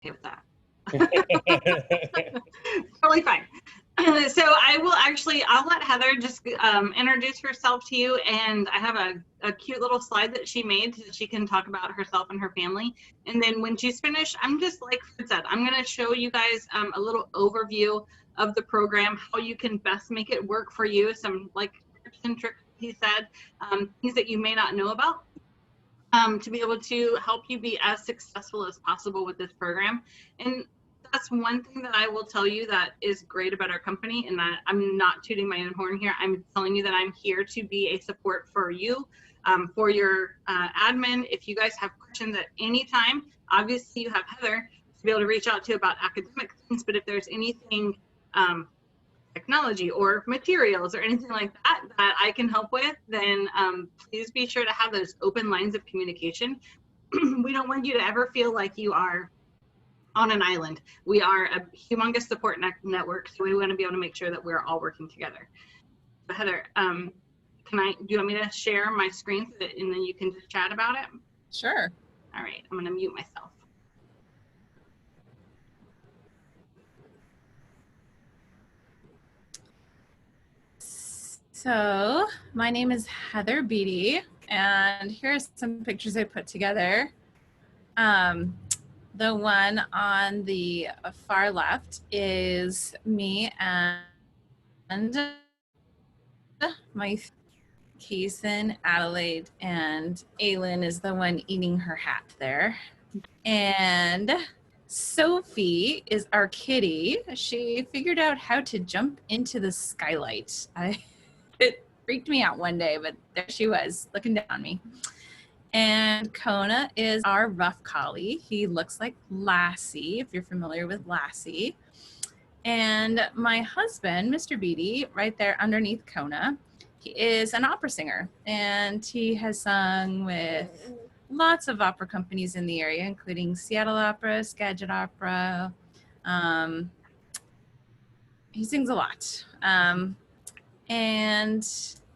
okay with that. Totally fine. So I'll let Heather just introduce herself to you, and I have a cute little slide that she made so that she can talk about herself and her family. And then when she's finished, I'm just, like Fred said, I'm going to show you guys a little overview of the program, how you can best make it work for you, some like tips and tricks, he said, things that you may not know about. To be able to help you be as successful as possible with this program. And that's one thing that I will tell you that is great about our company, and that I'm not tooting my own horn here. I'm telling you that I'm here to be a support for you, for your admin. If you guys have questions at any time, obviously you have Heather to be able to reach out to about academic things, but if there's anything technology or materials or anything like that that I can help with, then please be sure to have those open lines of communication. We don't want you to ever feel like you are on an island. We are a humongous support network, so we want to be able to make sure that we're all working together. So Heather, do you want me to share my screen so that, and then you can just chat about it? Sure. All right, I'm going to mute myself. So my name is Heather Beatty, and here's some pictures I put together. The one on the far left is me and my Kaysen, Adelaide, and Aylin is the one eating her hat there. And Sophie is our kitty. She figured out how to jump into the skylight. It freaked me out one day, but there she was looking down on me. And Kona is our rough collie. He looks like Lassie, if you're familiar with Lassie. And my husband, Mr. Beatty, right there underneath Kona, he is an opera singer, and he has sung with lots of opera companies in the area, including Seattle Opera, Skagit Opera. He sings a lot. And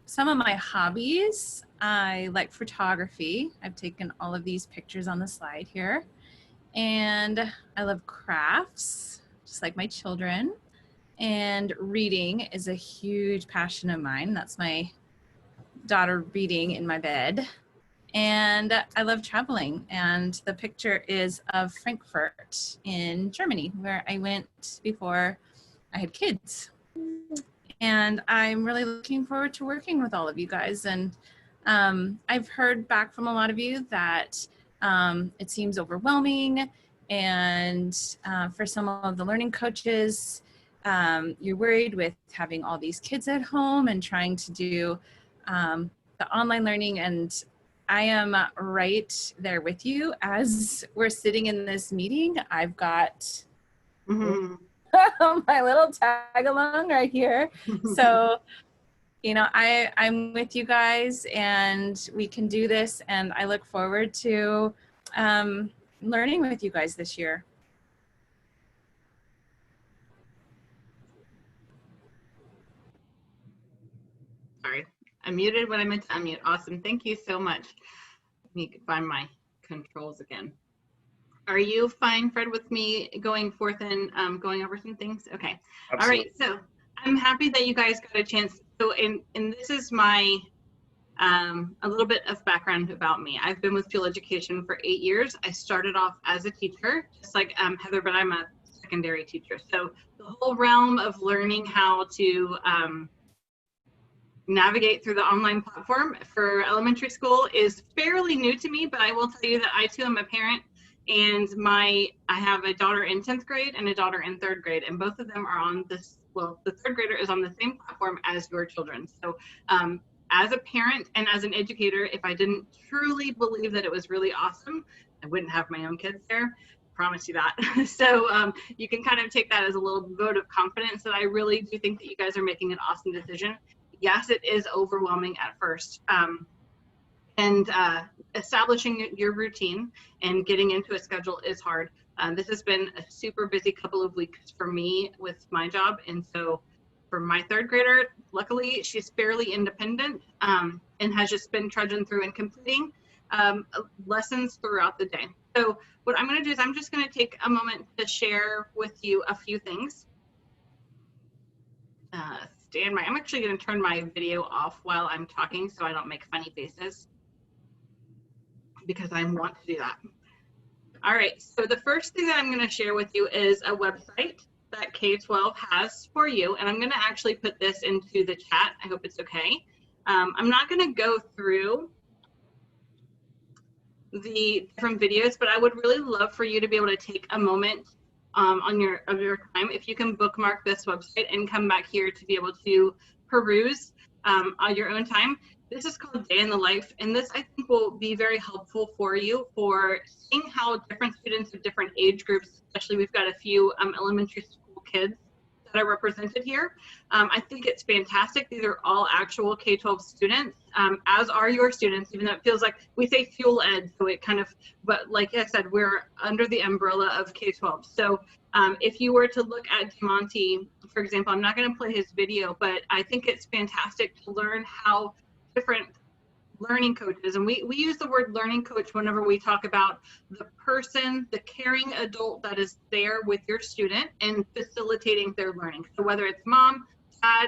some of my hobbies, I like photography. I've taken all of these pictures on the slide here. And I love crafts, just like my children. And reading is a huge passion of mine. That's my daughter reading in my bed. And I love traveling. And the picture is of Frankfurt in Germany, where I went before I had kids. And I'm really looking forward to working with all of you guys. And I've heard back from a lot of you that it seems overwhelming. And for some of the learning coaches, you're worried with having all these kids at home and trying to do the online learning. And I am right there with you. As we're sitting in this meeting, I've got my little tag along right here. So, you know, I'm with you guys, and we can do this. And I look forward to learning with you guys this year. Sorry, I muted when I meant to unmute. Awesome, thank you so much. Let me find my controls again. Are you fine, Fred, with me going forth and going over some things? Okay. Absolutely. All right, so I'm happy that you guys got a chance. So, and this is my, a little bit of background about me. I've been with Fuel Education for 8 years. I started off as a teacher, just like Heather, but I'm a secondary teacher. So the whole realm of learning how to navigate through the online platform for elementary school is fairly new to me, but I will tell you that I too am a parent, and I have a daughter in 10th grade and a daughter in 3rd grade, and both of them are on this, well, the 3rd grader is on the same platform as your children. So as a parent and as an educator, if I didn't truly believe that it was really awesome, I wouldn't have my own kids there. Promise you that. So you can kind of take that as a little vote of confidence that I really do think that you guys are making an awesome decision. Yes, it is overwhelming at first. And establishing your routine and getting into a schedule is hard. This has been a super busy couple of weeks for me with my job. And so for my 3rd grader, luckily she's fairly independent and has just been trudging through and completing lessons throughout the day. So what I'm going to do is I'm just going to take a moment to share with you a few things. Stand by. I'm actually going to turn my video off while I'm talking so I don't make funny faces, because I want to do that. All right, so the first thing that I'm going to share with you is a website that K-12 has for you, and I'm going to actually put this into the chat. I hope it's okay. I'm not going to go through the different videos, but I would really love for you to be able to take a moment on your time, if you can bookmark this website and come back here to be able to peruse on your own time. This is called Day in the Life, and this I think will be very helpful for you for seeing how different students of different age groups, especially we've got a few elementary school kids that are represented here. I think it's fantastic. These are all actual K-12 students, as are your students, even though it feels like we say fuel ed, so it kind of, but like I said, we're under the umbrella of K-12. So if you were to look at Demonte, for example, I'm not going to play his video, but I think it's fantastic to learn how different learning coaches, and we use the word learning coach whenever we talk about the person, the caring adult that is there with your student and facilitating their learning. So whether it's mom, dad,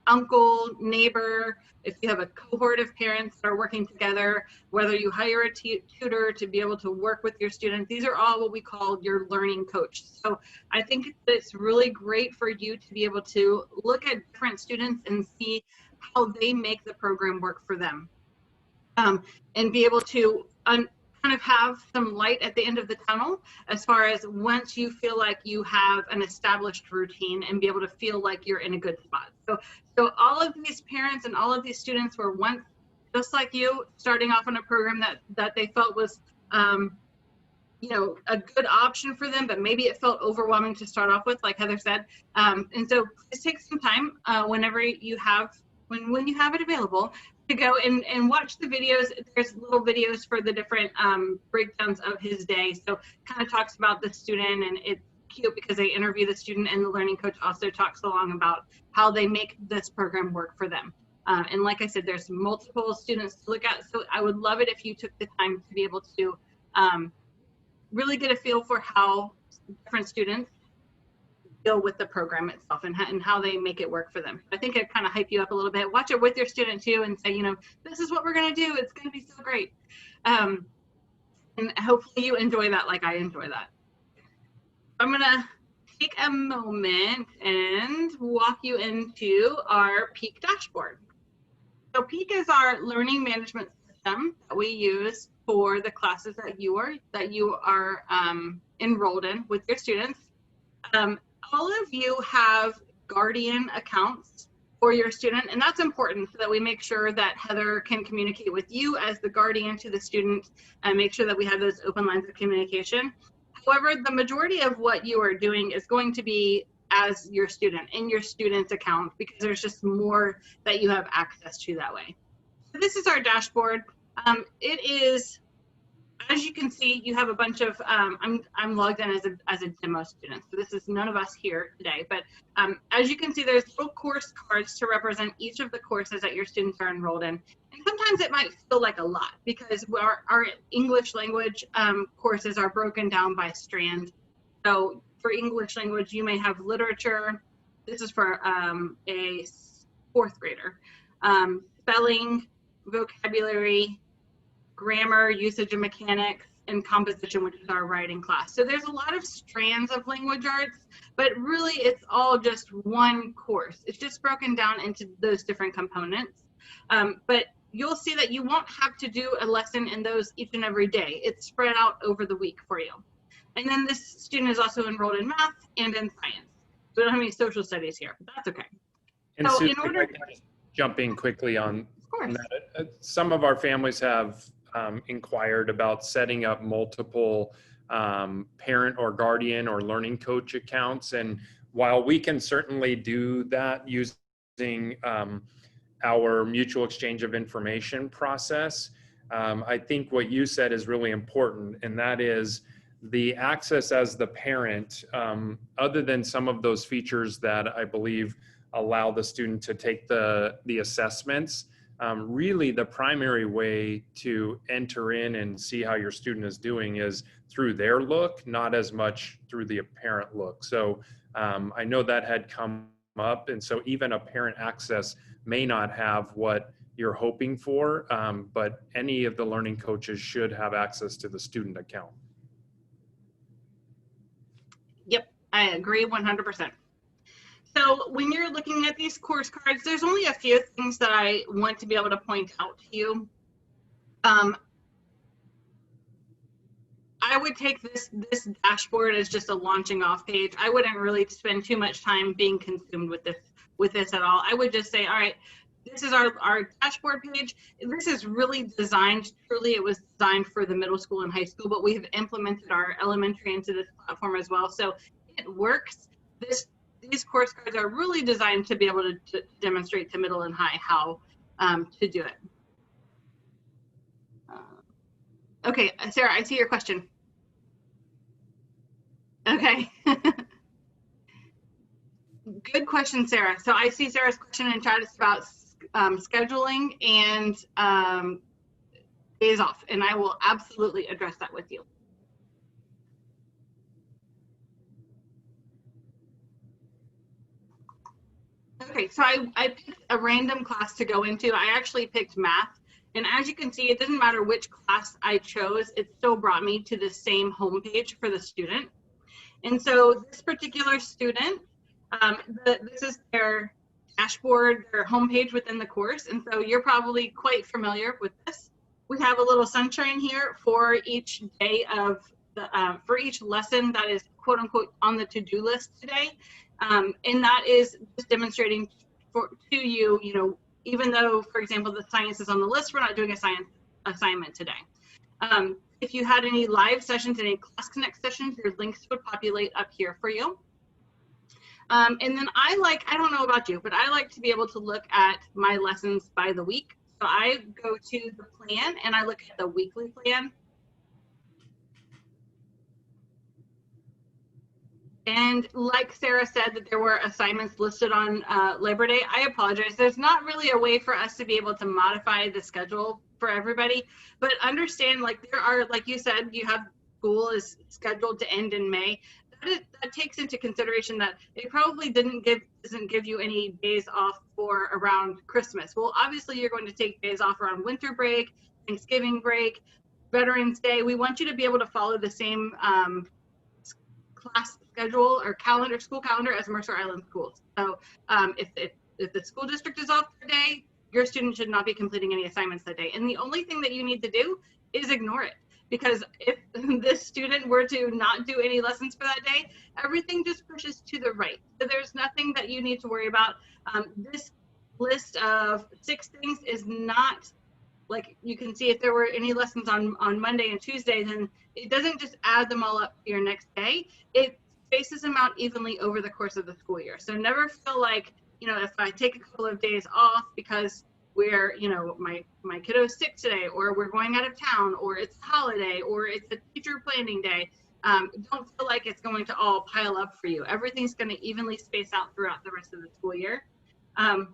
uncle, neighbor, if you have a cohort of parents that are working together, whether you hire a tutor to be able to work with your student, these are all what we call your learning coach. So I think it's really great for you to be able to look at different students and see how they make the program work for them. And be able to kind of have some light at the end of the tunnel, as far as once you feel like you have an established routine and be able to feel like you're in a good spot. So all of these parents and all of these students were once just like you, starting off on a program that they felt was you know, a good option for them, but maybe it felt overwhelming to start off with, like Heather said. And so please take some time whenever you have, when you have it available, to go and watch the videos. There's little videos for the different breakdowns of his day. So kind of talks about the student, and it's cute because they interview the student, and the learning coach also talks along about how they make this program work for them. And like I said, there's multiple students to look at. So I would love it if you took the time to be able to really get a feel for how different students deal with the program itself and how they make it work for them. I think I'd kind of hype you up a little bit. Watch it with your student too and say, you know, this is what we're going to do. It's going to be so great. And hopefully you enjoy that like I enjoy that. I'm going to take a moment and walk you into our Peak dashboard. So Peak is our learning management system that we use for the classes that you are enrolled in with your students. All of you have guardian accounts for your student, and that's important so that we make sure that Heather can communicate with you as the guardian to the student and make sure that we have those open lines of communication. However, the majority of what you are doing is going to be as your student, in your student's account, because there's just more that you have access to that way. So this is our dashboard. It is, as you can see, you have a bunch of, I'm logged in as a demo student, so this is none of us here today, but as you can see, there's little course cards to represent each of the courses that your students are enrolled in. And sometimes it might feel like a lot because our English language courses are broken down by strand. So for English language, you may have literature. This is for a fourth grader. Spelling, vocabulary, grammar, usage and mechanics, and composition, which is our writing class. So there's a lot of strands of language arts, but really it's all just one course. It's just broken down into those different components. But you'll see that you won't have to do a lesson in those each and every day. It's spread out over the week for you. And then this student is also enrolled in math and in science. So we don't have any social studies here, but that's okay. And so Sue, in order, I can just jump in quickly on that. Some of our families have inquired about setting up multiple parent or guardian or learning coach accounts. And while we can certainly do that using our mutual exchange of information process, I think what you said is really important, and that is the access as the parent, other than some of those features that I believe allow the student to take the assessments. really the primary way to enter in and see how your student is doing is through their look, not as much through the apparent look. So I know that had come up, and so even a parent access may not have what you're hoping for, but any of the learning coaches should have access to the student account. Yep, I agree 100%. So when you're looking at these course cards, there's only a few things that I want to be able to point out to you. I would take this dashboard as just a launching off page. I wouldn't really spend too much time being consumed with this at all. I would just say, all right, this is our dashboard page. This is really designed, truly it was designed for the middle school and high school, but we've implemented our elementary into this platform as well. So it works. These course cards are really designed to be able to demonstrate to middle and high how to do it. Okay, Sarah, I see your question. Okay. Good question, Sarah. So I see Sarah's question in chat. It's about scheduling and days off, and I will absolutely address that with you. Okay, so I picked a random class to go into. I actually picked math. And as you can see, it doesn't matter which class I chose, it still brought me to the same homepage for the student. And so this particular student, this is their dashboard, their homepage within the course. And so you're probably quite familiar with this. We have a little sunshine here for each day of the, for each lesson that is quote unquote on the to-do list today. And that is just demonstrating to you, you know, even though, for example, the science is on the list, we're not doing a science assignment today. If you had any live sessions, any Class Connect sessions, your links would populate up here for you. And then I don't know about you, but I like to be able to look at my lessons by the week. So I go to the plan and I look at the weekly plan. And like Sarah said, that there were assignments listed on Labor Day. I apologize. There's not really a way for us to be able to modify the schedule for everybody, but understand, like, there are, like you said, you have school is scheduled to end in May. That takes into consideration that it probably doesn't give you any days off for around Christmas. Well, obviously you're going to take days off around winter break, Thanksgiving break, Veterans Day. We want you to be able to follow the same class schedule or calendar, school calendar, as Mercer Island schools. So if the school district is off for a day, your student should not be completing any assignments that day. And the only thing that you need to do is ignore it. Because if this student were to not do any lessons for that day, everything just pushes to the right. So there's nothing that you need to worry about. This list of 6 things is not, like, you can see if there were any lessons on Monday and Tuesday, then it doesn't just add them all up to your next day. It spaces them out evenly over the course of the school year. So never feel like, you know, if I take a couple of days off because we're, you know, my kiddo's sick today, or we're going out of town, or it's a holiday, or it's a teacher planning day, don't feel like it's going to all pile up for you. Everything's going to evenly space out throughout the rest of the school year. All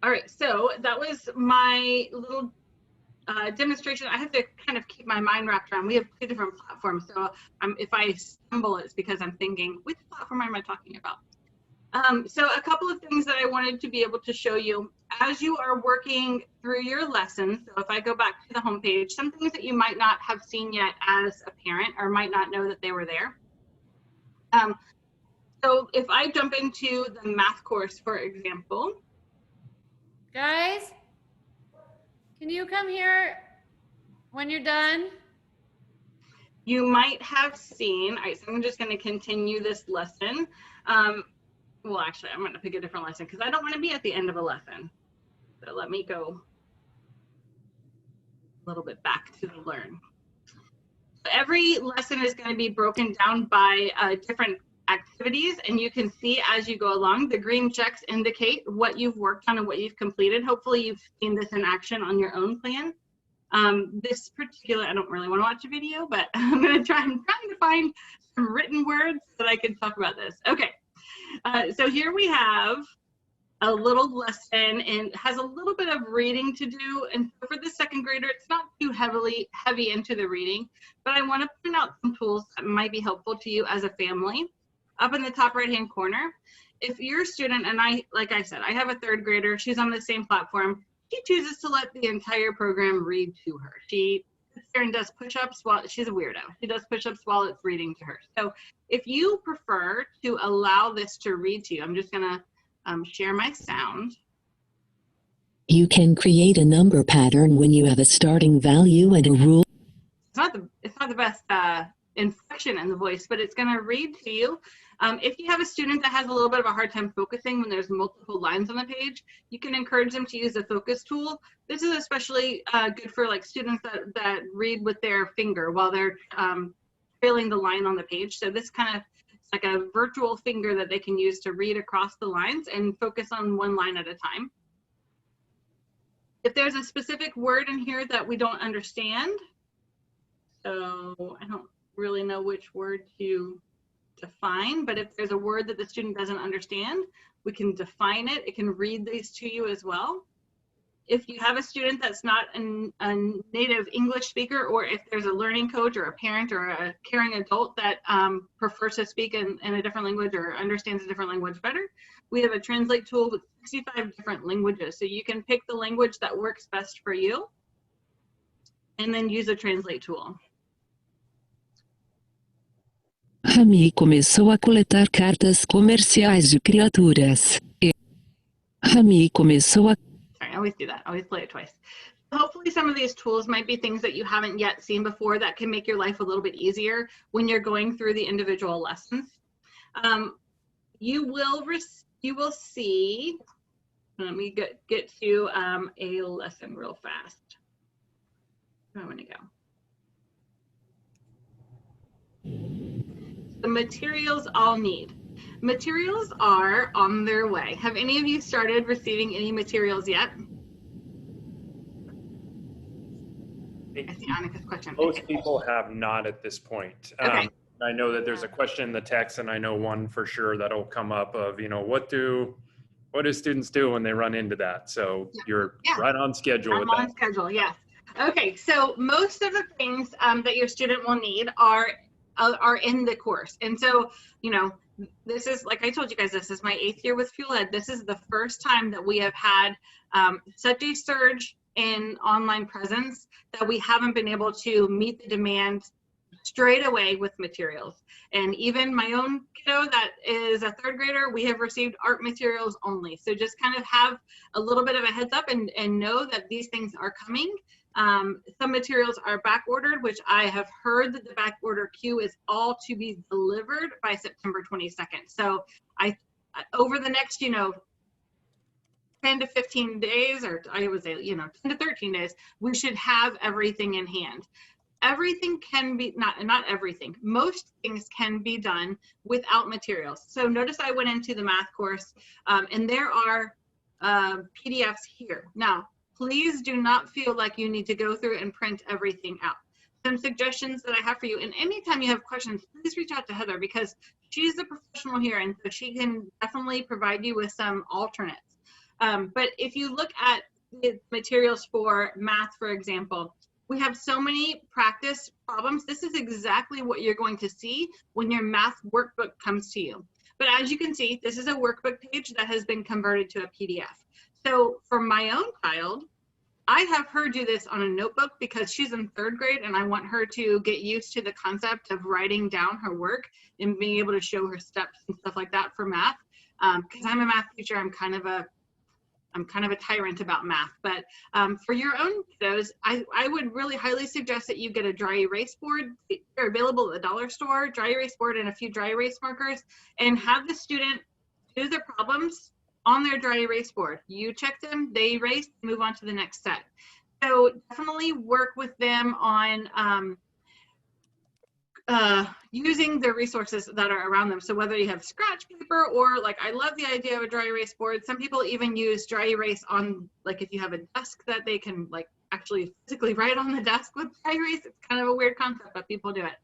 right, so that was my little demonstration. I have to kind of keep my mind wrapped around. We have 2 different platforms, so if I stumble, it's because I'm thinking, which platform am I talking about? So a couple of things that I wanted to be able to show you as you are working through your lessons. So if I go back to the homepage, some things that you might not have seen yet as a parent or might not know that they were there. So if I jump into the math course, for example. Guys, can you come here when you're done? You might have seen, all right, so I'm just going to continue this lesson. Well, actually, I'm going to pick a different lesson because I don't want to be at the end of a lesson. So let me go a little bit back to the learn. Every lesson is going to be broken down by different activities, and you can see as you go along, the green checks indicate what you've worked on and what you've completed. Hopefully you've seen this in action on your own plan. This particular, I don't really want to watch a video, but I'm trying to find some written words so that I can talk about this. Okay. So here we have a little lesson and has a little bit of reading to do. And for the second grader, it's not too heavy into the reading, but I want to point out some tools that might be helpful to you as a family. Up in the top right-hand corner, if you're a student, and like I said, I have a third grader, she's on the same platform, she chooses to let the entire program read to her. She sits there and does push-ups while, she's a weirdo. She does push-ups while it's reading to her. So if you prefer to allow this to read to you, I'm just gonna share my sound. You can create a number pattern when you have a starting value and a rule. It's not the best inflection in the voice, but it's going to read to you. If you have a student that has a little bit of a hard time focusing when there's multiple lines on the page, you can encourage them to use the focus tool. This is especially good for like students that read with their finger while they're trailing the line on the page. So this kind of like a virtual finger that they can use to read across the lines and focus on one line at a time. If there's a specific word in here that we don't understand, so I don't really know which word to define, but if there's a word that the student doesn't understand, we can define it. It can read these to you as well. If you have a student that's not a native English speaker, or if there's a learning coach or a parent or a caring adult that prefers to speak in a different language or understands a different language better, we have a translate tool with 65 different languages. So you can pick the language that works best for you and then use a translate tool. Rami começou a coletar cartas comerciais de criaturas. Rami começou a... Sorry, I always do that. I always play it twice. Hopefully some of these tools might be things that you haven't yet seen before that can make your life a little bit easier when you're going through the individual lessons. You will see, let me get to a lesson real fast. Where am I going to go? The materials I'll need. Materials are on their way. Have any of you started receiving any materials yet? I see Annika's question. Most people have not at this point. Okay. I know that there's a question in the text, and I know one for sure that'll come up of, what do students do when they run into that? So you're right on schedule with that. On schedule, yes. Okay, so most of the things that your student will need are in the course. And so, this is, like I told you guys, this is my 8th year with Fuel Ed. This is the first time that we have had such a surge in online presence that we haven't been able to meet the demand straight away with materials. And even my own kiddo that is a 3rd grader, we have received art materials only. So just kind of have a little bit of a heads up and know that these things are coming. Some materials are back ordered, which I have heard that the back order queue is all to be delivered by September 22nd. So over the next, 10 to 15 days, or I would say, 10 to 13 days, we should have everything in hand. Everything can be, not everything, most things can be done without materials. So notice I went into the math course and there are PDFs here. Now, please do not feel like you need to go through and print everything out. Some suggestions that I have for you, and anytime you have questions, please reach out to Heather because she's the professional here and so she can definitely provide you with some alternates. But if you look at the materials for math, for example, we have so many practice problems. This is exactly what you're going to see when your math workbook comes to you. But as you can see, this is a workbook page that has been converted to a PDF. So for my own child, I have her do this on a notebook because she's in 3rd grade and I want her to get used to the concept of writing down her work and being able to show her steps and stuff like that for math. Because I'm a math teacher, I'm kind of a tyrant about math, but for your own kiddos, I would really highly suggest that you get a dry erase board. They're available at the dollar store, dry erase board and a few dry erase markers, and have the student do the problems on their dry erase board. You check them, they erase, move on to the next set. So definitely work with them on using the resources that are around them. So whether you have scratch paper or like, I love the idea of a dry erase board. Some people even use dry erase on, like if you have a desk that they can like actually physically write on the desk with dry erase. It's kind of a weird concept, but people do it.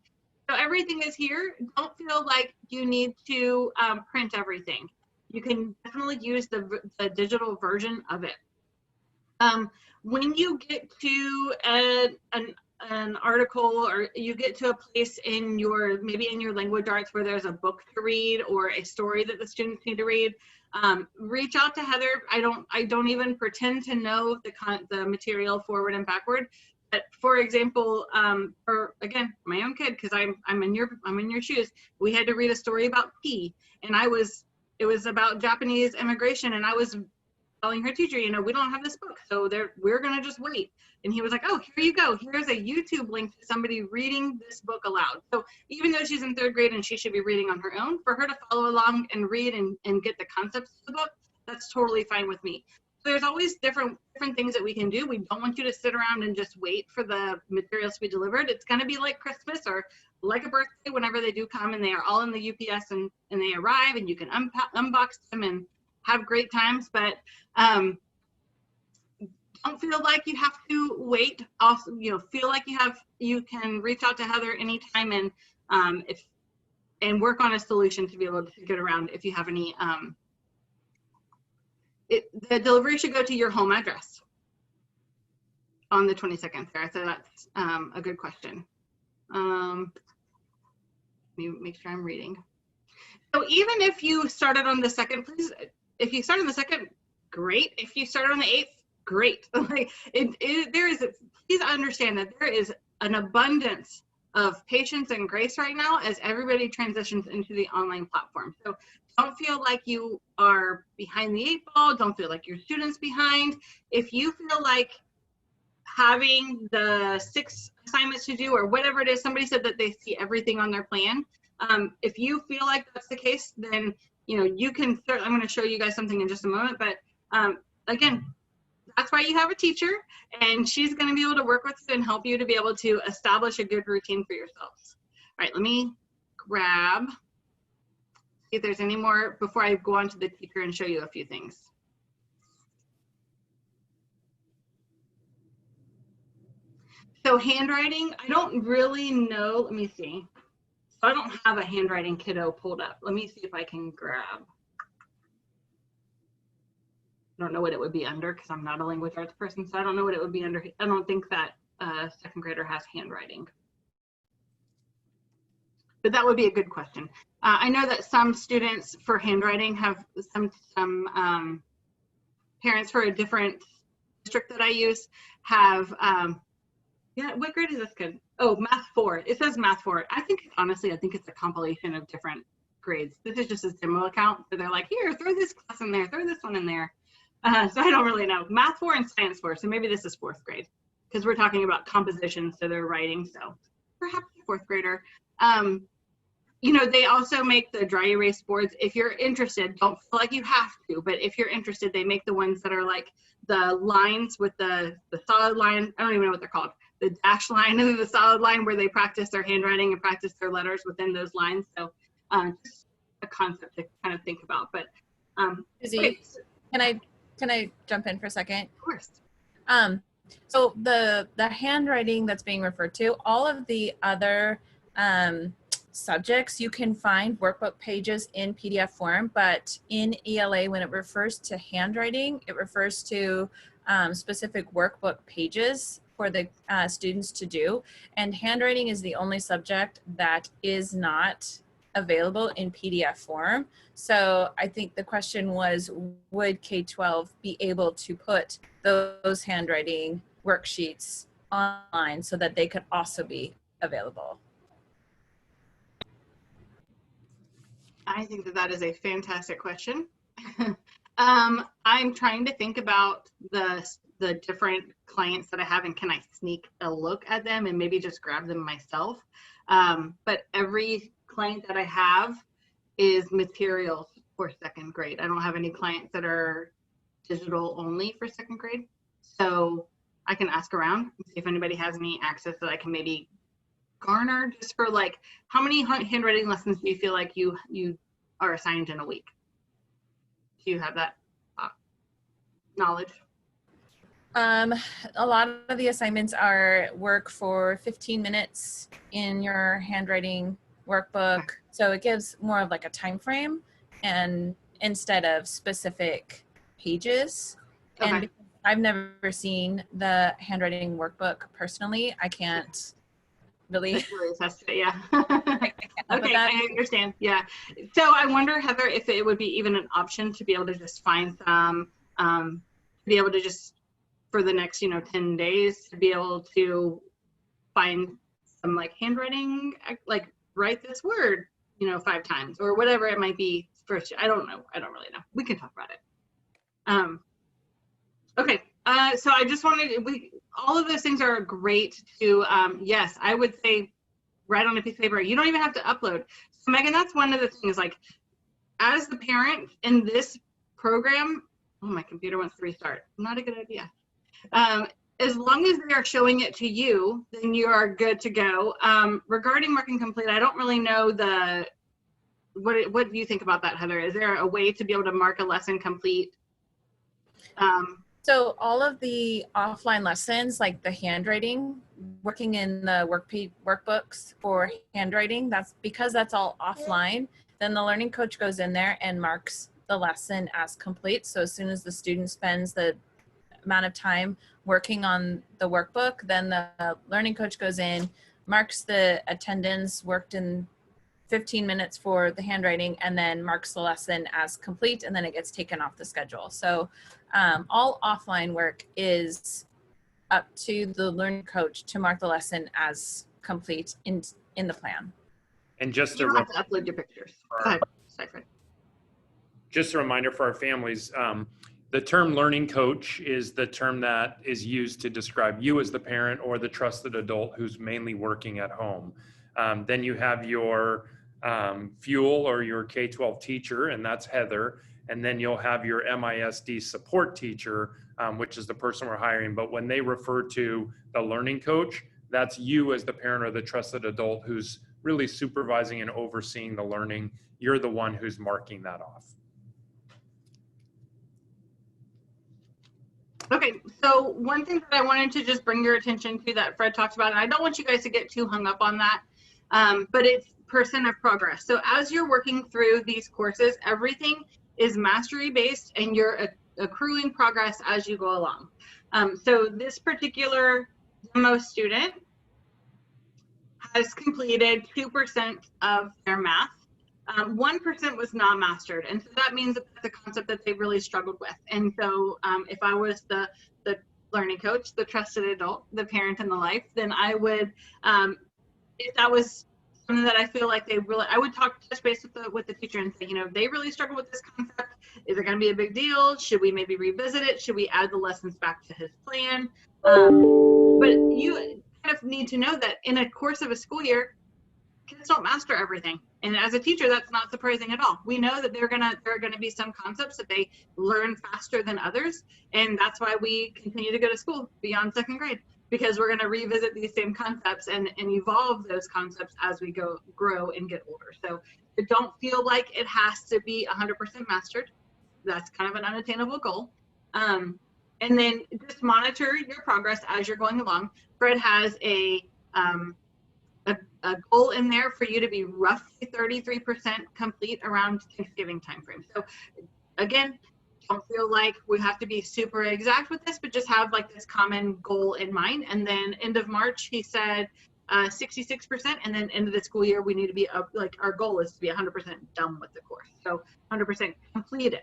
So everything is here. Don't feel like you need to print everything. you can definitely use the digital version of it. When you get to an article, or you get to a place in your, maybe in your language arts where there's a book to read or a story that the students need to read, reach out to Heather. I don't even pretend to know the material forward and backward. But for example, for again, my own kid, because I'm in your shoes, we had to read a story about tea, and it was about Japanese immigration, and I was telling her teacher, you know, we don't have this book, so we're gonna just wait. And he was like, oh, here you go. Here's a YouTube link to somebody reading this book aloud. So even though she's in 3rd grade and she should be reading on her own, for her to follow along and read and get the concepts of the book, that's totally fine with me. So there's always different things that we can do. We don't want you to sit around and just wait for the materials to be delivered. It's gonna be like Christmas or like a birthday whenever they do come, and they are all in the UPS and they arrive, and you can unbox them and have great times. But don't feel like you have to wait. Also, you know, feel like you can reach out to Heather anytime, and and work on a solution to be able to get around if you have any. The delivery should go to your home address on the 22nd, Sarah. So that's a good question. Let me make sure I'm reading. So even if you started on the 2nd, please, if you start on the 2nd, great. If you started on the 8th, great. Like please understand that there is an abundance of patience and grace right now as everybody transitions into the online platform. So don't feel like you are behind the 8 ball. Don't feel like your student's behind. If you feel like having the 6 assignments to do, or whatever it is, somebody said that they see everything on their plan. If you feel like that's the case, then you know you can. I'm going to show you guys something in just a moment, but again, that's why you have a teacher, and she's going to be able to work with you and help you to be able to establish a good routine for yourselves. All right, let me grab, see if there's any more before I go on to the teacher and show you a few things. So handwriting, I don't really know. Let me see. So I don't have a handwriting kiddo pulled up. Let me see if I can grab. I don't know what it would be under because I'm not a language arts person, so I don't know what it would be under. I don't think that 2nd grader has handwriting. But that would be a good question. I know that some students for handwriting have some parents for a different district that I use have, yeah, what grade is this kid? Oh, Math 4. It says Math 4. I think it's a compilation of different grades. This is just a demo account. So they're like, here, throw this class in there, throw this one in there. So I don't really know. Math 4 and Science 4. So maybe this is 4th grade because we're talking about composition. So they're writing. So perhaps a 4th grader. You know, they also make the dry erase boards. If you're interested, don't feel like you have to, but if you're interested, they make the ones that are like the lines with the solid line. I don't even know what they're called. The dash line and the solid line where they practice their handwriting and practice their letters within those lines. So just a concept to kind of think about. But Izzy, can I jump in for a second? Of course. So the handwriting that's being referred to, all of the other subjects, you can find workbook pages in PDF form, but in ELA, when it refers to handwriting, it refers to specific workbook pages for the students to do. And handwriting is the only subject that is not available in PDF form. So I think the question was, would K-12 be able to put those handwriting worksheets online so that they could also be available? I think that is a fantastic question. I'm trying to think about the different clients that I have, and can I sneak a look at them and maybe just grab them myself? But every client that I have is materials for 2nd grade. I don't have any clients that are digital only for 2nd grade. So I can ask around and see if anybody has any access that I can maybe garner just for like, how many handwriting lessons do you feel like you are assigned in a week? Do you have that knowledge? A lot of the assignments are work for 15 minutes in your handwriting workbook. So it gives more of like a time frame, and instead of specific pages. Okay. And because I've never seen the handwriting workbook personally, I can't really. Yeah. I can't help with Okay, that. I understand. Yeah. So I wonder, Heather, if it would be even an option to be able to just find some, be able to just for the next, 10 days to be able to find some like handwriting, like write this word, 5 times or whatever it might be. First, I don't know. I don't really know. We can talk about it. Okay. So I just wanted, all of those things are great to, yes, I would say write on a piece of paper. You don't even have to upload. So Megan, that's one of the things, like as the parent in this program, oh, my computer wants to restart. Not a good idea. As long as they are showing it to you, then you are good to go. Regarding marking complete, I don't really know what do you think about that, Heather? Is there a way to be able to mark a lesson complete? So all of the offline lessons, like the handwriting, working in the workbooks for handwriting, that's because that's all offline, then the learning coach goes in there and marks the lesson as complete. So as soon as the student spends the amount of time working on the workbook, then the learning coach goes in, marks the attendance worked in 15 minutes for the handwriting, and then marks the lesson as complete, and then it gets taken off the schedule. So all offline work is up to the learning coach to mark the lesson as complete in the plan. And just You don't have to upload your pictures. Go ahead, Cypher. Just a reminder for our families, the term learning coach is the term that is used to describe you as the parent or the trusted adult who's mainly working at home. Then you have your fuel or your K-12 teacher, and that's Heather. And then you'll have your MISD support teacher, which is the person we're hiring. But when they refer to the learning coach, that's you as the parent or the trusted adult who's really supervising and overseeing the learning. You're the one who's marking that off. Okay, so one thing that I wanted to just bring your attention to that Fred talked about, and I don't want you guys to get too hung up on that, but it's percent of progress. So as you're working through these courses, everything is mastery based and you're accruing progress as you go along. So this particular demo student has completed 2% of their math. 1% was not mastered, and so that means that that's a concept that they really struggled with. And so if I was the learning coach, the trusted adult, the parent in the life, then I would, if that was something that I feel like they really, I would touch base with the teacher and say, they really struggle with this concept. Is it going to be a big deal? Should we maybe revisit it? Should we add the lessons back to his plan? But you kind of need to know that in a course of a school year, kids don't master everything. And as a teacher, that's not surprising at all. We know that there are gonna be some concepts that they learn faster than others. And that's why we continue to go to school beyond 2nd grade, because we're gonna revisit these same concepts and evolve those concepts as we grow and get older. So don't feel like it has to be 100% mastered. That's kind of an unattainable goal. And then just monitor your progress as you're going along. Fred has a goal in there for you to be roughly 33% complete around Thanksgiving timeframe. So again, don't feel like we have to be super exact with this, but just have like this common goal in mind. And then end of March, he said 66%, and then end of the school year, we need to be up, like our goal is to be 100% done with the course. So 100% completed.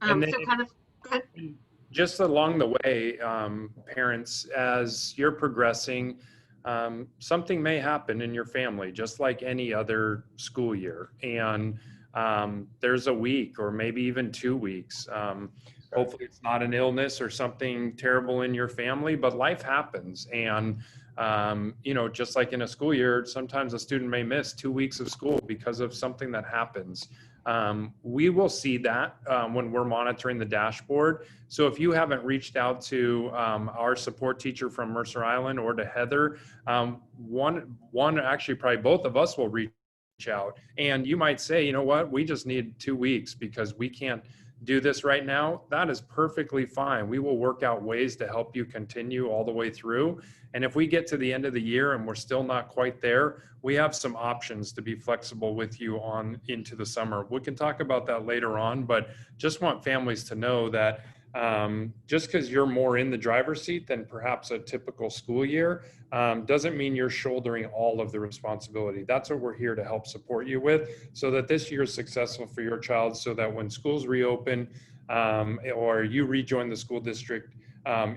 And then so kind of, go ahead. Just along the way, parents, as you're progressing, something may happen in your family, just like any other school year. And there's a week or maybe even 2 weeks. Hopefully it's not an illness or something terrible in your family, but life happens. And, just like in a school year, sometimes a student may miss 2 weeks of school because of something that happens. We will see that when we're monitoring the dashboard. So if you haven't reached out to our support teacher from Mercer Island or to Heather, one actually probably both of us will reach out. And you might say, you know what, we just need 2 weeks because we can't do this right now, that is perfectly fine. We will work out ways to help you continue all the way through. And if we get to the end of the year and we're still not quite there, we have some options to be flexible with you on into the summer. We can talk about that later on, but just want families to know that just because you're more in the driver's seat than perhaps a typical school year doesn't mean you're shouldering all of the responsibility. That's what we're here to help support you with, so that this year is successful for your child, so that when schools reopen or you rejoin the school district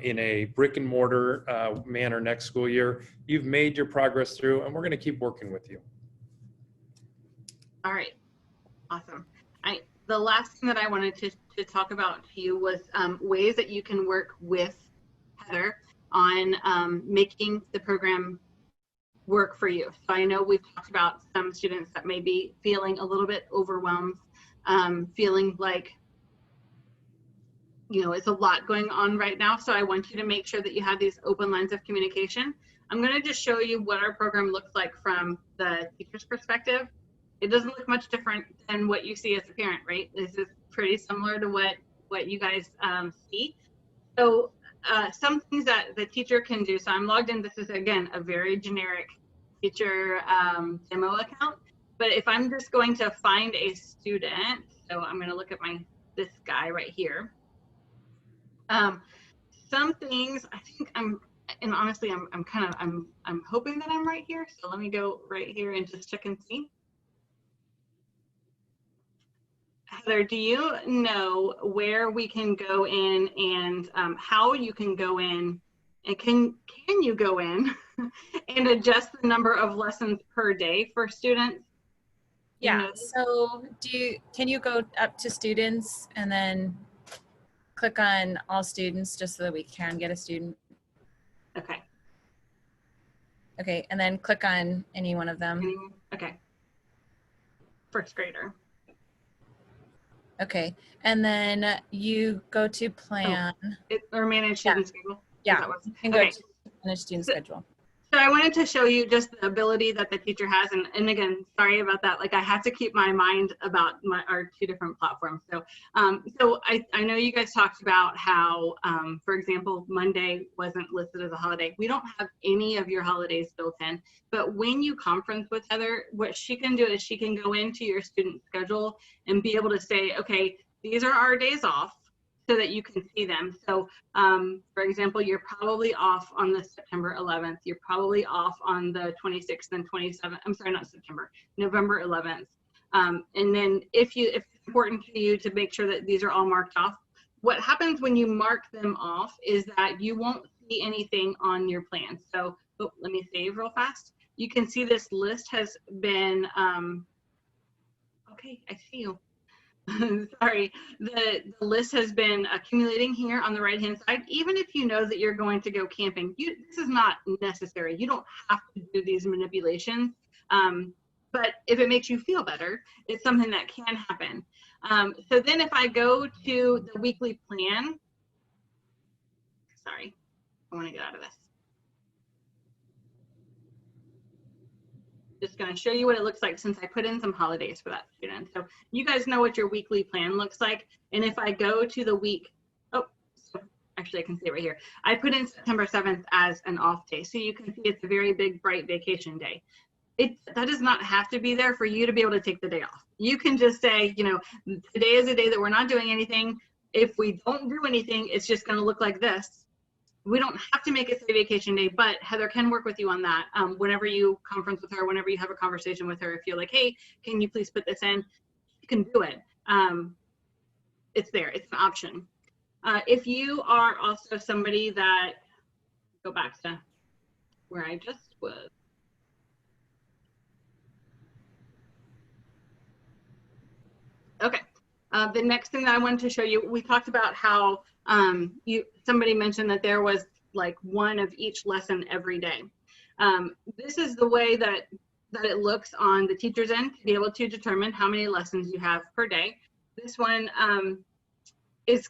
in a brick and mortar manner next school year, you've made your progress through, and we're going to keep working with you. All right, awesome. The last thing that I wanted to talk about to you was ways that you can work with Heather on making the program work for you. So I know we've talked about some students that may be feeling a little bit overwhelmed, feeling like, you know, it's a lot going on right now. So I want you to make sure that you have these open lines of communication. I'm going to just show you what our program looks like from the teacher's perspective. It doesn't look much different than what you see as a parent, right? This is pretty similar to what you guys see. So some things that the teacher can do. So I'm logged in. This is, again, a very generic teacher demo account. But if I'm just going to find a student, so I'm going to look at this guy right here. Some things I think and honestly, I'm hoping that I'm right here. So let me go right here and just check and see. Heather, do you know where we can go in and how you can go in, and can you go in and adjust the number of lessons per day for students? Yeah, so can you go up to students and then click on all students just so that we can get a student? Okay. Okay, and then click on any one of them. Okay. First grader. Okay, and then you go to plan. Or manage student schedule. Yeah, you can go to manage student schedule. So I wanted to show you just the ability that the teacher has, and again, sorry about that. Like I have to keep my mind about our two different platforms. So, I know you guys talked about how, for example, Monday wasn't listed as a holiday. We don't have any of your holidays built in, but when you conference with Heather, what she can do is she can go into your student schedule and be able to say, okay, these are our days off, so that you can see them. So for example, you're probably off on the September 11th. You're probably off on the 26th and 27th. I'm sorry, not September, November 11th. And then if it's important to you to make sure that these are all marked off, what happens when you mark them off is that you won't see anything on your plan. So let me save real fast. You can see this list has been, okay, I see you. Sorry, the list has been accumulating here on the right hand side. Even if you know that you're going to go camping, this is not necessary. You don't have to do these manipulations, but if it makes you feel better, it's something that can happen. So then if I go to the weekly plan, sorry, I want to get out of this. Just going to show you what it looks like since I put in some holidays for that student. So you guys know what your weekly plan looks like. And if I go to the week, actually I can see it right here. I put in September 7th as an off day. So you can see it's a very big, bright vacation day. That does not have to be there for you to be able to take the day off. You can just say, you know, today is a day that we're not doing anything. If we don't do anything, it's just going to look like this. We don't have to make it say vacation day, but Heather can work with you on that. Whenever you conference with her, whenever you have a conversation with her, if you're like, hey, can you please put this in? You can do it. It's there. It's an option. If you are also somebody that, go back to where I just was. Okay. The next thing that I wanted to show you, we talked about how somebody mentioned that there was like one of each lesson every day. This is the way that it looks on the teacher's end to be able to determine how many lessons you have per day. This one is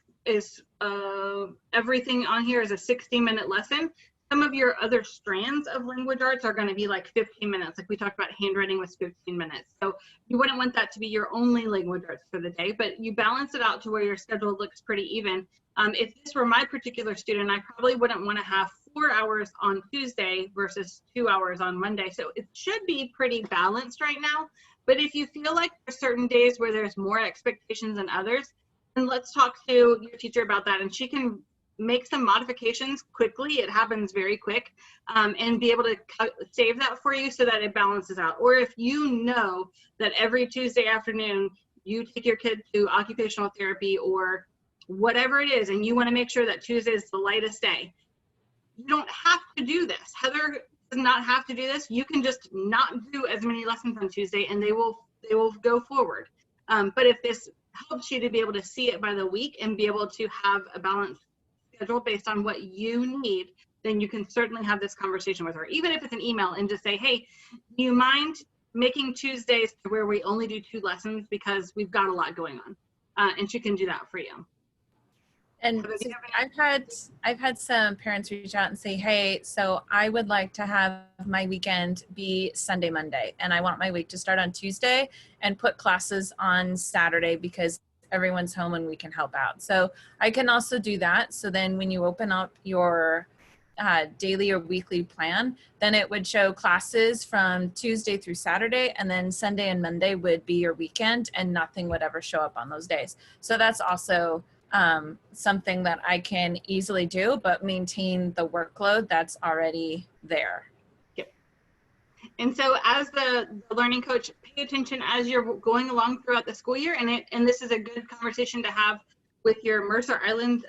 everything on here is a 60-minute lesson. some of your other strands of language arts are going to be like 15 minutes. Like we talked about, handwriting was 15 minutes. So you wouldn't want that to be your only language arts for the day, but you balance it out to where your schedule looks pretty even. If this were my particular student, I probably wouldn't want to have 4 hours on Tuesday versus 2 hours on Monday. So it should be pretty balanced right now. But if you feel like there's certain days where there's more expectations than others, then let's talk to your teacher about that, and she can make some modifications quickly. It happens very quick, and be able to save that for you so that it balances out. Or if you know that every Tuesday afternoon you take your kid to occupational therapy or whatever it is, and you want to make sure that Tuesday is the lightest day, you don't have to do this. Heather does not have to do this. You can just not do as many lessons on Tuesday, and they will go forward. But if this helps you to be able to see it by the week and be able to have a balanced schedule based on what you need, then you can certainly have this conversation with her, even if it's an email, and just say, hey, do you mind making Tuesdays to where we only do 2 lessons because we've got a lot going on, and she can do that for you. And I've had some parents reach out and say, hey, so I would like to have my weekend be Sunday, Monday, and I want my week to start on Tuesday and put classes on Saturday because everyone's home and we can help out. So I can also do that. So then when you open up your daily or weekly plan, then it would show classes from Tuesday through Saturday, and then Sunday and Monday would be your weekend, and nothing would ever show up on those days. So that's also something that I can easily do, but maintain the workload that's already there. Yep. And so as the learning coach, pay attention as you're going along throughout the school year, and this is a good conversation to have with your Mercer Island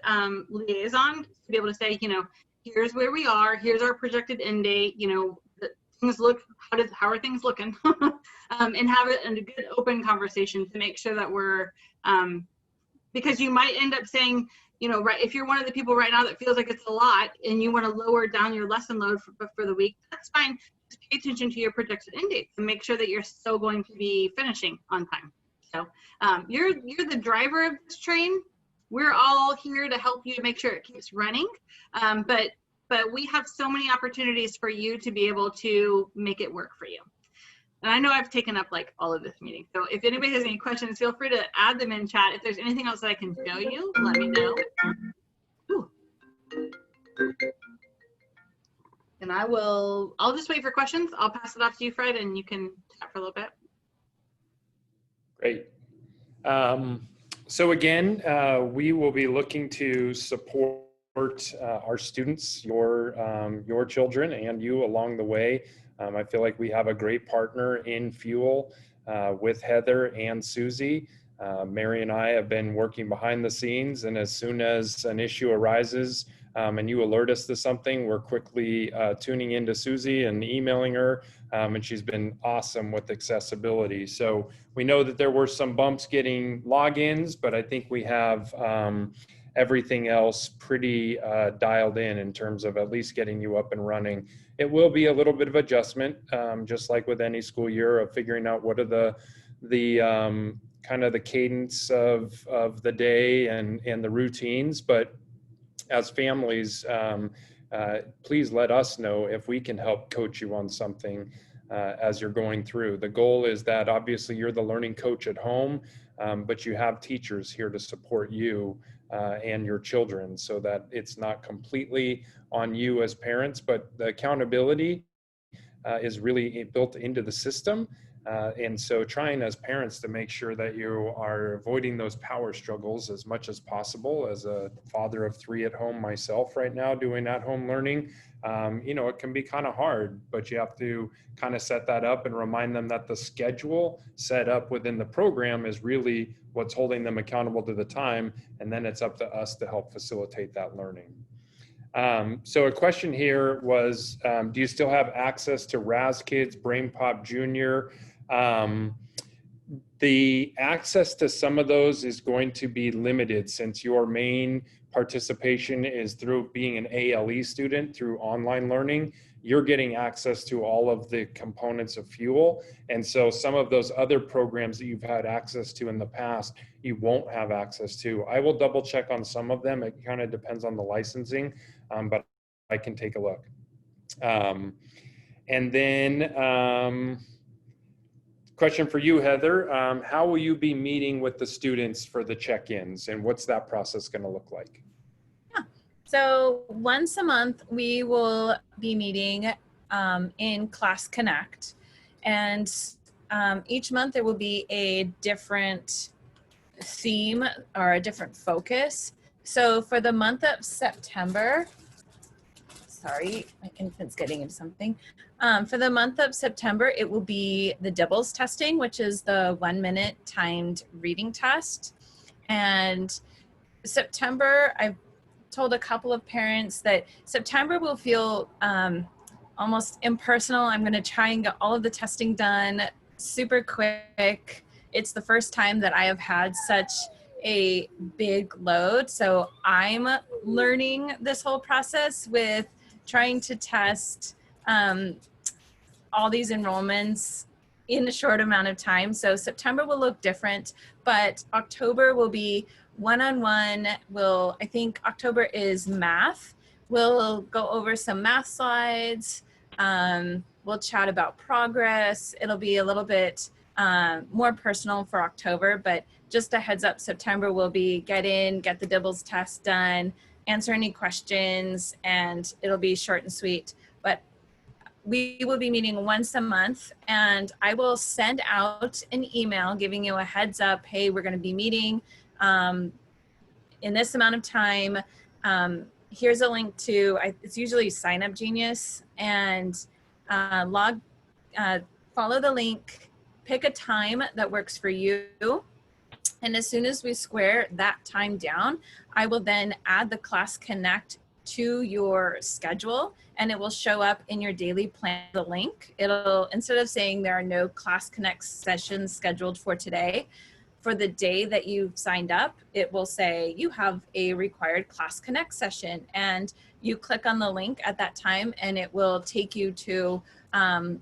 liaison, to be able to say, you know, here's where we are, here's our projected end date, you know, things look, how are things looking? And have a good open conversation to make sure that we're, because you might end up saying, you know, right, if you're one of the people right now that feels like it's a lot and you want to lower down your lesson load for the week, that's fine. Just pay attention to your projected end dates and make sure that you're still going to be finishing on time. So you're the driver of this train. We're all here to help you to make sure it keeps running. But we have so many opportunities for you to be able to make it work for you. And I know I've taken up like all of this meeting. So if anybody has any questions, feel free to add them in chat. If there's anything else that I can show you, let me know. Ooh. And I'll just wait for questions. I'll pass it off to you, Fred, and you can chat for a little bit. Great. So again, we will be looking to support our students, your children, and you along the way. I feel like we have a great partner in Fuel with Heather and Susie. Mary and I have been working behind the scenes, and as soon as an issue arises and you alert us to something, we're quickly tuning into Susie and emailing her, and she's been awesome with accessibility. So we know that there were some bumps getting logins, but I think we have everything else pretty dialed in terms of at least getting you up and running. It will be a little bit of adjustment, just like with any school year, of figuring out what are the kind of the cadence of the day and the routines. But as families, please let us know if we can help coach you on something as you're going through. The goal is that obviously you're the learning coach at home, but you have teachers here to support you and your children, so that it's not completely on you as parents, but the accountability is really built into the system. And so trying as parents to make sure that you are avoiding those power struggles as much as possible. As a father of 3 at home myself right now doing at-home learning, you know, it can be kind of hard, but you have to kind of set that up and remind them that the schedule set up within the program is really what's holding them accountable to the time. And then it's up to us to help facilitate that learning. So a question here was, do you still have access to Raz Kids, Brain Pop Junior? The access to some of those is going to be limited, since your main participation is through being an ALE student through online learning. You're getting access to all of the components of Fuel. And so some of those other programs that you've had access to in the past, you won't have access to. I will double check on some of them. It kind of depends on the licensing, but I can take a look. And then question for you, Heather. How will you be meeting with the students for the check-ins, and what's that process going to look like? So once a month, we will be meeting in Class Connect. And each month there will be a different theme or a different focus. So for the month of September, sorry, my infant's getting into something. For the month of September, it will be the DIBELS testing, which is the 1-minute timed reading test. And September, I've told a couple of parents that September will feel almost impersonal. I'm going to try and get all of the testing done super quick. It's the first time that I have had such a big load. So I'm learning this whole process with trying to test all these enrollments in a short amount of time. So September will look different, but October will be one-on-one. I think October is math. We'll go over some math slides. We'll chat about progress. It'll be a little bit more personal for October, but just a heads up, September will be get the DIBELS test done, answer any questions, and it'll be short and sweet. But we will be meeting once a month, and I will send out an email giving you a heads up, hey, we're going to be meeting in this amount of time. Here's a link to, it's usually Sign Up Genius, and follow the link, pick a time that works for you. And as soon as we square that time down, I will then add the Class Connect to your schedule, and it will show up in your daily plan, the link. It'll, instead of saying there are no Class Connect sessions scheduled for today, for the day that you've signed up, it will say you have a required Class Connect session, and you click on the link at that time and it will take you to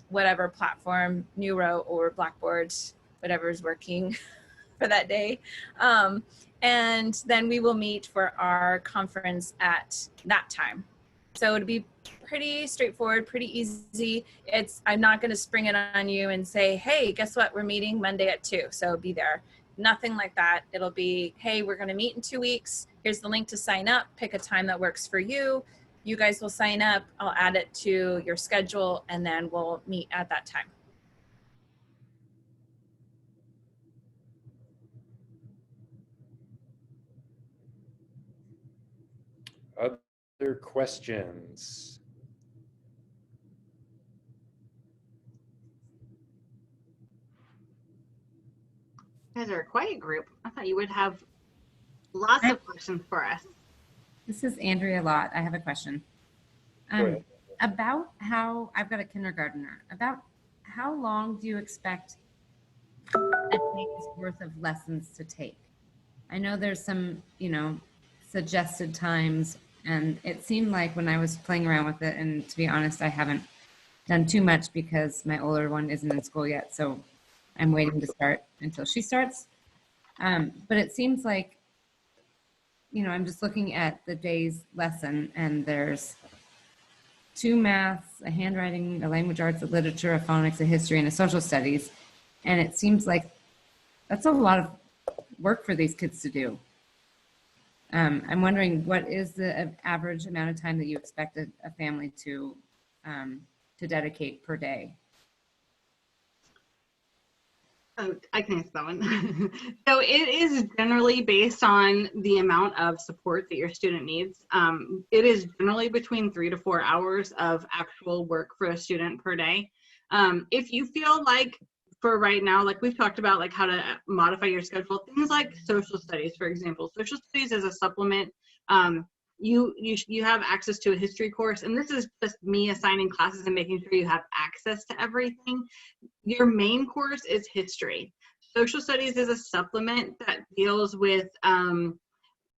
whatever platform, Neuro or Blackboard, whatever is working for that day. And then we will meet for our conference at that time. So it'll be pretty straightforward, pretty easy. I'm not going to spring it on you and say, hey, guess what? We're meeting Monday at 2. So be there. Nothing like that. It'll be, hey, we're going to meet in 2 weeks. Here's the link to sign up. Pick a time that works for you. You guys will sign up. I'll add it to your schedule, and then we'll meet at that time. Other questions? You guys are a quiet group. I thought you would have lots of questions for us. This is Andrea Lott. I have a question. About how, I've got a kindergartner, about how long do you expect a day's worth of lessons to take? I know there's some, suggested times, and it seemed like when I was playing around with it, and to be honest, I haven't done too much because my older one isn't in school yet, so I'm waiting to start until she starts. But it seems like, I'm just looking at the day's lesson, and there's 2 maths, a handwriting, a language arts, a literature, a phonics, a history, and a social studies. And it seems like that's a lot of work for these kids to do. I'm wondering, what is the average amount of time that you expect a family to dedicate per day? Oh, I can answer that one. So it is generally based on the amount of support that your student needs. It is generally between 3 to 4 hours of actual work for a student per day. If you feel like, for right now, like we've talked about, like how to modify your schedule, things like social studies, for example. Social studies is a supplement. You have access to a history course, and this is just me assigning classes and making sure you have access to everything. Your main course is history. Social studies is a supplement that deals with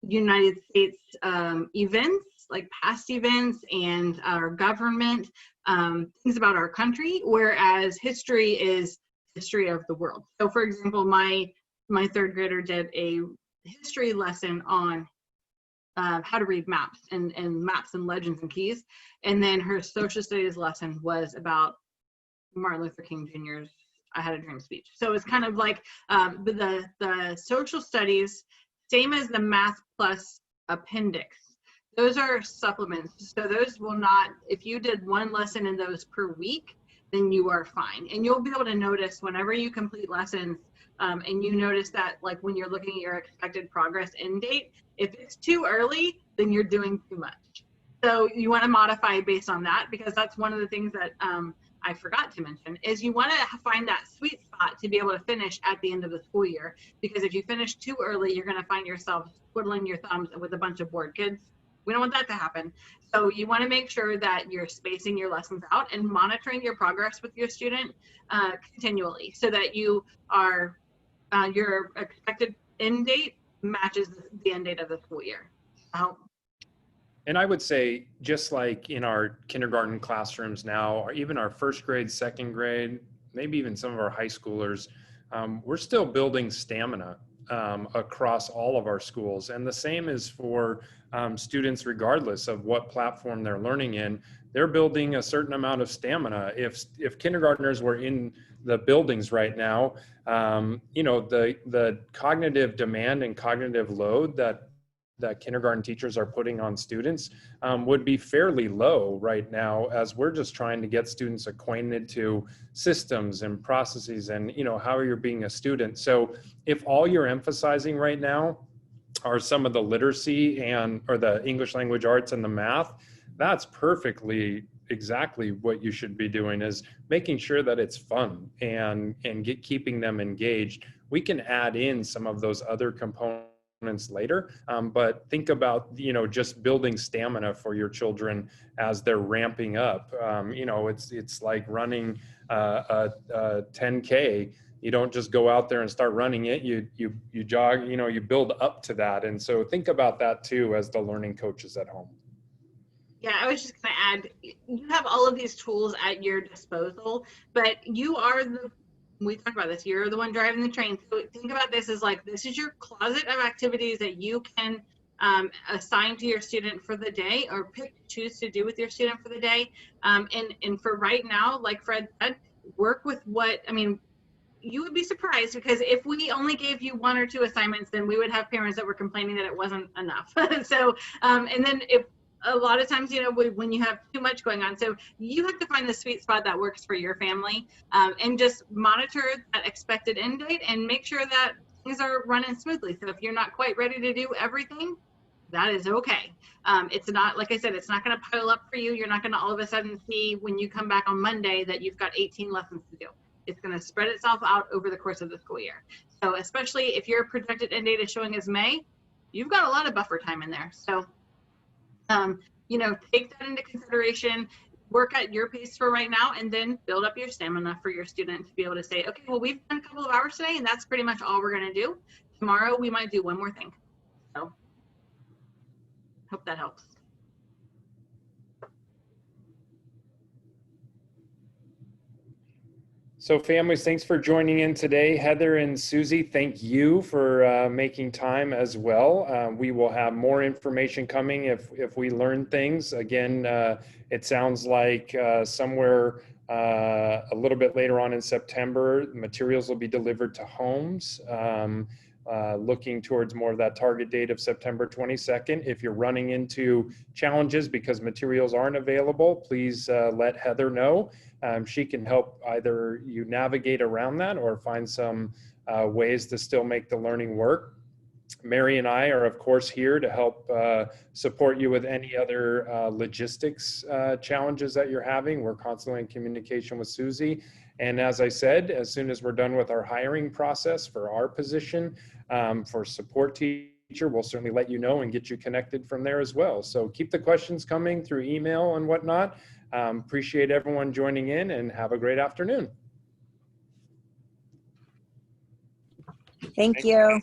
United States events, like past events and our government, things about our country, whereas history is history of the world. So for example, my 3rd grader did a history lesson on how to read maps and maps and legends and keys. And then her social studies lesson was about Martin Luther King Jr.'s I Had a Dream speech. So it's kind of like the social studies, same as the math plus appendix. Those are supplements. So those will not, if you did one lesson in those per week, then you are fine. And you'll be able to notice whenever you complete lessons, and you notice that like when you're looking at your expected progress end date, if it's too early, then you're doing too much. So you want to modify based on that, because that's one of the things that I forgot to mention is you want to find that sweet spot to be able to finish at the end of the school year. Because if you finish too early, you're going to find yourself twiddling your thumbs with a bunch of bored kids. We don't want that to happen. So you want to make sure that you're spacing your lessons out and monitoring your progress with your student continually, so that you are your expected end date matches the end date of the school year. And I would say, just like in our kindergarten classrooms now, or even our first grade, second grade, maybe even some of our high schoolers, we're still building stamina across all of our schools. And the same is for students, regardless of what platform they're learning in. They're building a certain amount of stamina. If kindergartners were in the buildings right now, you know, the cognitive demand and cognitive load that kindergarten teachers are putting on students would be fairly low right now, as we're just trying to get students acquainted to systems and processes and, you know, how you're being a student. So if all you're emphasizing right now are some of the literacy or the English language arts and the math, that's perfectly exactly what you should be doing, is making sure that it's fun and keeping them engaged. We can add in some of those other components later, but think about, you know, just building stamina for your children as they're ramping up. You know, it's like running a 10K. You don't just go out there and start running it. You jog. You know, you build up to that. And so think about that too as the learning coaches at home. Yeah, I was just going to add, you have all of these tools at your disposal, but you are we talked about this, you're the one driving the train. So think about this as like, this is your closet of activities that you can assign to your student for the day, or choose to do with your student for the day. And for right now, like Fred said, work with you would be surprised, because if we only gave you 1 or 2 assignments, then we would have parents that were complaining that it wasn't enough. So, and then if a lot of times, you know, when you have too much going on, so you have to find the sweet spot that works for your family, and just monitor that expected end date and make sure that things are running smoothly. So if you're not quite ready to do everything, that is okay. It's not, like I said, it's not going to pile up for you. You're not going to all of a sudden see when you come back on Monday that you've got 18 lessons to do. It's going to spread itself out over the course of the school year. So especially if your projected end date is showing as May, you've got a lot of buffer time in there. So, you know, take that into consideration, work at your pace for right now, and then build up your stamina for your student to be able to say, okay, well, we've done a couple of hours today, and that's pretty much all we're going to do. Tomorrow, we might do one more thing. So, hope that helps. So families, thanks for joining in today. Heather and Susie, thank you for making time as well. We will have more information coming if we learn things. Again, it sounds like somewhere a little bit later on in September, materials will be delivered to homes. Looking towards more of that target date of September 22nd. If you're running into challenges because materials aren't available, please let Heather know. She can help either you navigate around that or find some ways to still make the learning work. Mary and I are, of course, here to help support you with any other logistics challenges that you're having. We're constantly in communication with Susie. And as I said, as soon as we're done with our hiring process for our position for support teacher, we'll certainly let you know and get you connected from there as well. So keep the questions coming through email and whatnot. Appreciate everyone joining in, and have a great afternoon. Thank you.